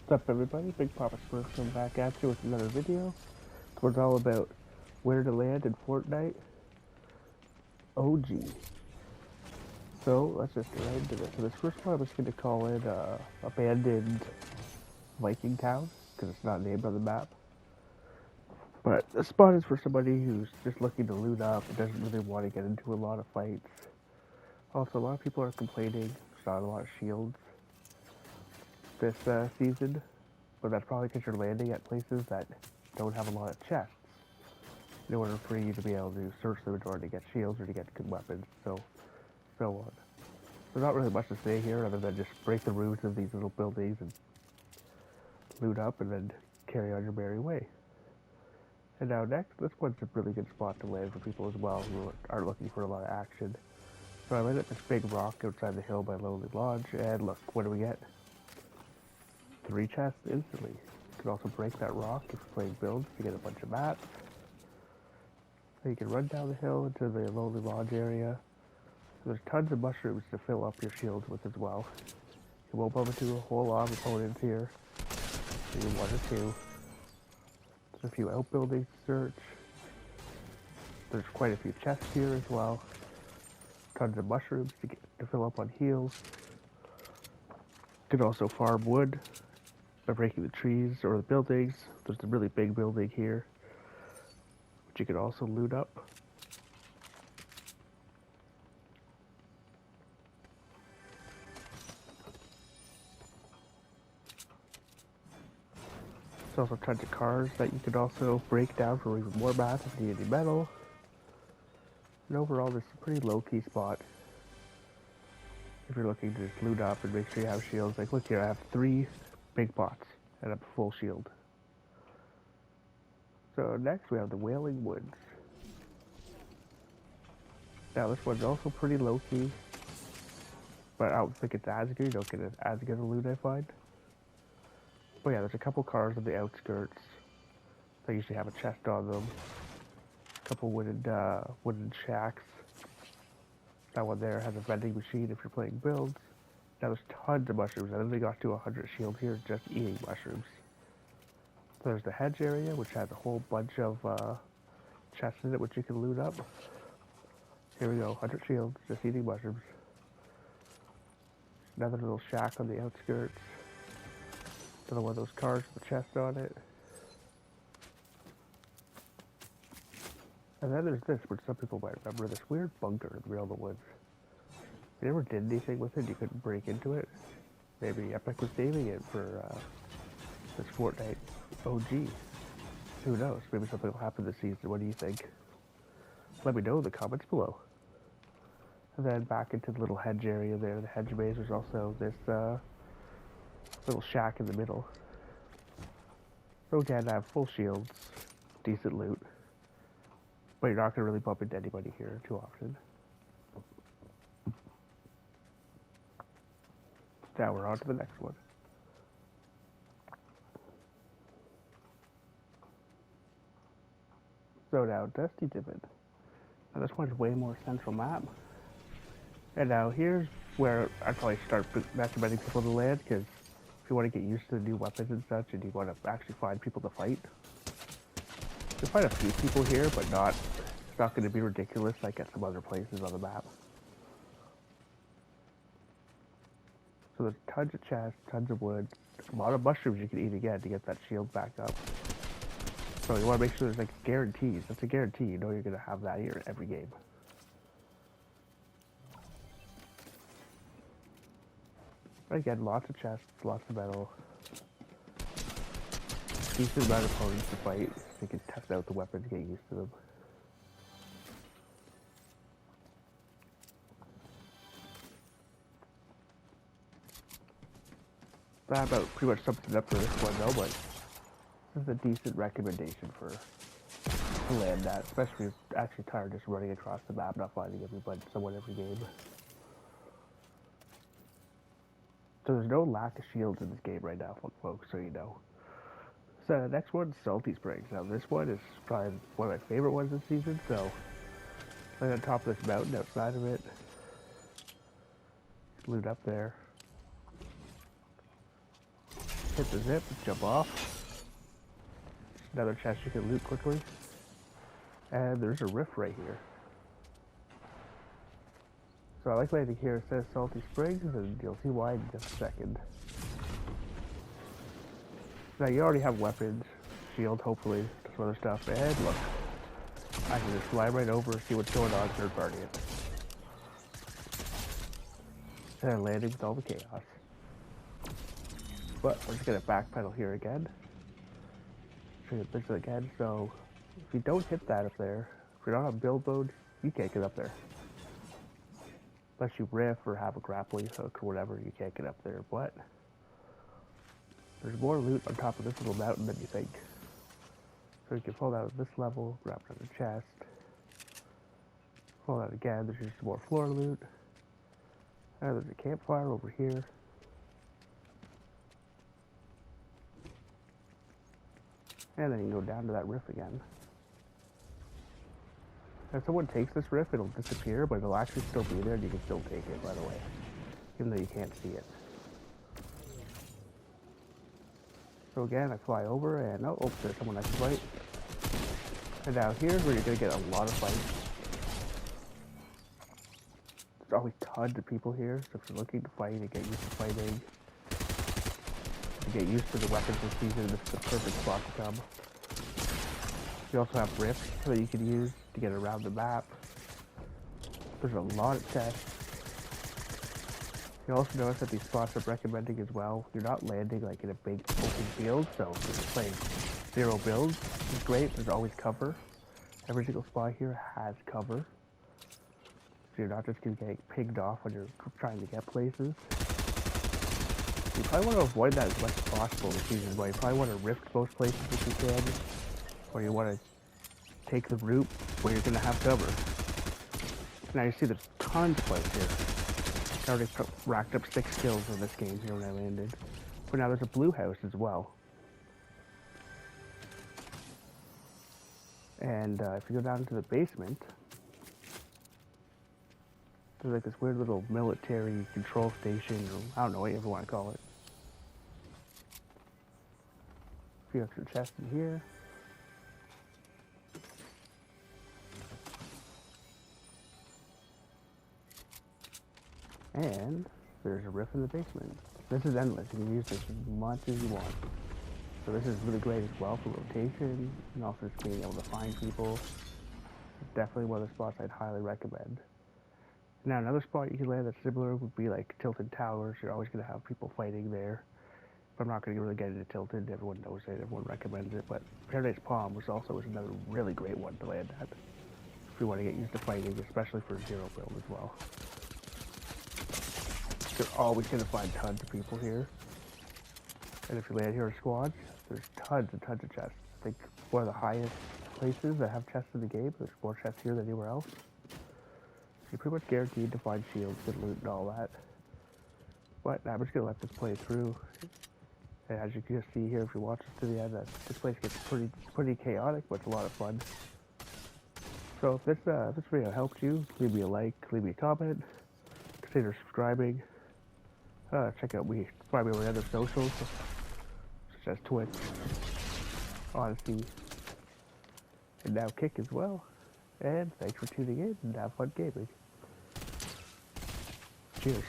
What's up everybody, Big Papa Smurf coming back at you with another video. It's all about where to land in Fortnite OG. So let's just get right into this. So this first one I'm just going to call it Abandoned Viking Town, because it's not named on the map. But the spot is for somebody who's just looking to loot up and doesn't really want to get into a lot of fights. Also, a lot of people are complaining there's not a lot of shields this season, but that's probably because you're landing at places that don't have a lot of chests in order for you to be able to search them in order to get shields or to get good weapons, so on. There's not really much to say here other than just break the roofs of these little buildings and loot up and then carry on your merry way. And now next, this one's a really good spot to land for people as well who are looking for a lot of action. So I landed at this big rock outside the hill by Lonely Lodge, and look, what do we get? 3 chests instantly. You can also break that rock if you're playing builds to get a bunch of mats. So you can run down the hill into the Lonely Lodge area. There's tons of mushrooms to fill up your shields with as well. You won't bump into a whole lot of opponents here. Maybe 1 or 2. There's a few outbuildings to search. There's quite a few chests here as well. Tons of mushrooms to fill up on heals. You can also farm wood by breaking the trees or the buildings. There's a really big building here, which you can also loot up. There's also tons of cars that you could also break down for even more mats if you need any metal. And overall, this is a pretty low-key spot if you're looking to just loot up and make sure you have shields. Like, look here, I have 3 big pots and a full shield. So next we have the Wailing Woods. Now this one's also pretty low-key, but I don't think it's as good. You don't get as good a loot, I find. But yeah, there's a couple cars on the outskirts. They usually have a chest on them. A couple wooden shacks. That one there has a vending machine if you're playing builds. Now there's tons of mushrooms. I literally got to 100 shield here just eating mushrooms. So there's the hedge area, which has a whole bunch of chests in it, which you can loot up. Here we go, 100 shields, just eating mushrooms. Another little shack on the outskirts. Another one of those cars with a chest on it. And then there's this, which some people might remember, this weird bunker in the middle of the woods. If you never did anything with it, you couldn't break into it. Maybe Epic was saving it for this Fortnite OG. Who knows? Maybe something will happen this season. What do you think? Let me know in the comments below. And then back into the little hedge area there, the hedge maze, there's also this little shack in the middle. So again, I have full shields, decent loot. But you're not going to really bump into anybody here too often. Now we're on to the next one. So now, Dusty Divot. Now this one's way more central map. And now here's where I'd probably start recommending people to land, because if you want to get used to the new weapons and such, and you want to actually find people to fight, you'll find a few people here, but it's not going to be ridiculous like at some other places on the map. So there's tons of chests, tons of wood, a lot of mushrooms you can eat again to get that shield back up. So you want to make sure there's like guarantees. That's a guarantee. You know you're going to have that here in every game. Again, lots of chests, lots of metal. Decent amount of opponents to fight, so you can test out the weapons, get used to them. That about pretty much sums it up for this one though, but this is a decent recommendation to land that, especially if you're actually tired just running across the map, not finding someone every game. So there's no lack of shields in this game right now, folks, so you know. So the next one's Salty Springs. Now this one is probably one of my favorite ones this season, so right on top of this mountain outside of it. Loot up there. hit the zip, jump off. Another chest you can loot quickly. And there's a rift right here. So I like landing here. It says Salty Springs, and you'll see why in just a second. Now you already have weapons, shield, hopefully, some other stuff. And look, I can just fly right over and see what's going on third party. And I'm landing with all the chaos. But we're just gonna backpedal here again. Show you the picture again. So if you don't hit that up there, if you're not on build mode, you can't get up there. Unless you riff or have a grappling hook or whatever, you can't get up there. But there's more loot on top of this little mountain than you think. So you can pull that at this level, grab it on the chest. Pull that again, there's just more floor loot. And there's a campfire over here. And then you can go down to that rift again. If someone takes this rift, it'll disappear, but it'll actually still be there and you can still take it, by the way. Even though you can't see it. So again, I fly over and oh, there's someone I can fight. And now here's where you're gonna get a lot of fights. There's always tons of people here, so if you're looking to fight and get used to fighting, to get used to the weapons this season, this is the perfect spot to come. You also have rifts that you can use to get around the map. There's a lot of chests. You also notice that these spots are recommending as well. You're not landing like in a big open field, so if you're playing zero builds, it's great. There's always cover. Every single spot here has cover. So you're not just going to get pinged off when you're trying to get places. You probably want to avoid that as much as possible this season, but you probably want to rift most places if you can. Or you want to take the route where you're going to have cover. Now you see there's tons of fights here. I already racked up 6 kills in this game here when I landed. But now there's a blue house as well. And if you go down to the basement, there's like this weird little military control station, or I don't know what you ever want to call it. A few extra chests in here. And there's a rift in the basement. This is endless. You can use this as much as you want. So this is really great as well for rotation and also just being able to find people. It's definitely one of the spots I'd highly recommend. Now another spot you can land that's similar would be like Tilted Towers. You're always going to have people fighting there. But I'm not going to really get into Tilted. Everyone knows it. Everyone recommends it. But Paradise Palm was also another really great one to land at. If you want to get used to fighting, especially for zero build as well. You're always going to find tons of people here. And if you land here in squads, there's tons and tons of chests. I think one of the highest places that have chests in the game. There's more chests here than anywhere else. You're pretty much guaranteed to find shields and loot and all that. But I'm just going to let this play through. And as you can just see here, if you watch this to the end, this place gets pretty chaotic, but it's a lot of fun. So if this video helped you, leave me a like, leave me a comment, consider subscribing. Check out probably our other socials, such as Twitch, Odyssey, and now Kick as well. And thanks for tuning in and have fun gaming. Cheers.